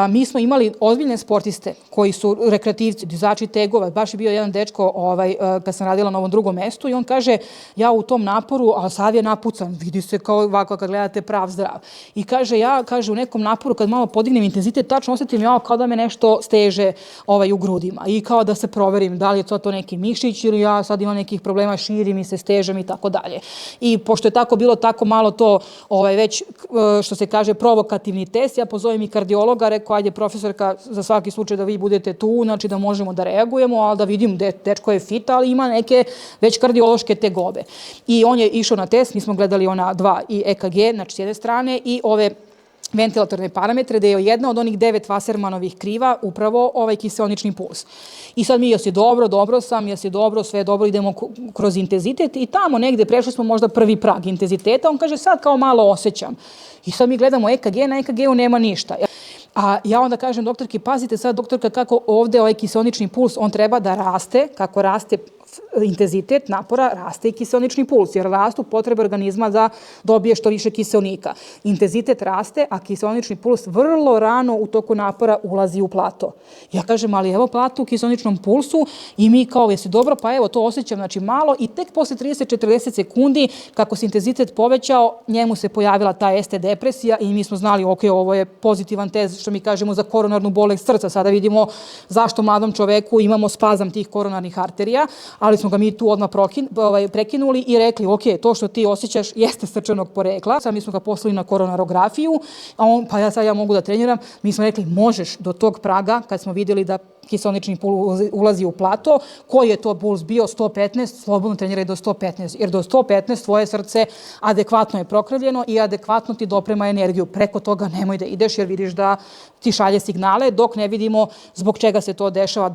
Mi smo imali ozbiljne sportiste koji su rekreativci, dizači tegova. Baš je bio jedan dečko kad sam radila na ovom drugom mestu i on kaže, ja u tom naporu, a sav je napucan, vidi se kao ovako kad gledate prav zdrav. I kaže, ja u nekom naporu kad malo podignem intenzitet, tačno osjetim kao da me nešto steže u grudima i kao da se proverim da li je to neki mišić ili ja sad imam nekih problema, širim i se stežem i tako dalje. I pošto je tako bilo tako malo to već, što se kaže, provokativni test, ja pozovem i kardiologa, rekao, ajde profesorka, za svaki slučaj da vi budete tu, znači da možemo da reagujemo, ali da vidim, dečko je fit, ali ima neke već kardiološke tegobe. I on je išao na test, mi smo gledali ona 2 i EKG, znači s jedne strane, i ove ventilatorne parametre, gde je jedna od onih 9 Wassermanovih kriva upravo kiseonični puls. I sad mi, jesi dobro sam, jesi dobro, sve dobro, idemo kroz intenzitet i tamo negde prešli smo možda prvi prag intenziteta, on kaže sad kao malo osjećam. I sad mi gledamo EKG, na EKG-u nema ništa. A ja onda kažem doktorki, pazite sad doktorka kako ovde kiseonični puls, on treba da raste, kako raste intenzitet napora, raste i kiseonični puls, jer rastu potrebe organizma da dobije što više kiseonika. Intenzitet raste, a kiseonični puls vrlo rano u toku napora ulazi u plato. Ja kažem, ali evo plato u kiseoničnom pulsu i mi kao, jesi dobro, pa evo to osjećam, znači malo i tek posle 30-40 sekundi, kako se intenzitet povećao, njemu se pojavila ta ST depresija i mi smo znali, ok, ovo je pozitivan test, što mi kažemo za koronarnu bolest srca. Sada vidimo zašto mladom čoveku imamo spazam tih koronarnih arterija, ali smo ga mi tu odmah prekinuli i rekli, ok, to što ti osjećaš jeste srčanog porekla. Sad mi smo ga poslali na koronarografiju, a on, pa ja mogu da treniram. Mi smo rekli, možeš do tog praga, kad smo vidjeli da kiseonični puls ulazi u plato, koji je to puls bio 115, slobodno treniraj do 115, jer do 115 tvoje srce adekvatno je prokrvljeno i adekvatno ti doprema energiju. Preko toga nemoj da ideš jer vidiš da ti šalje signale dok ne vidimo zbog čega se to dešava.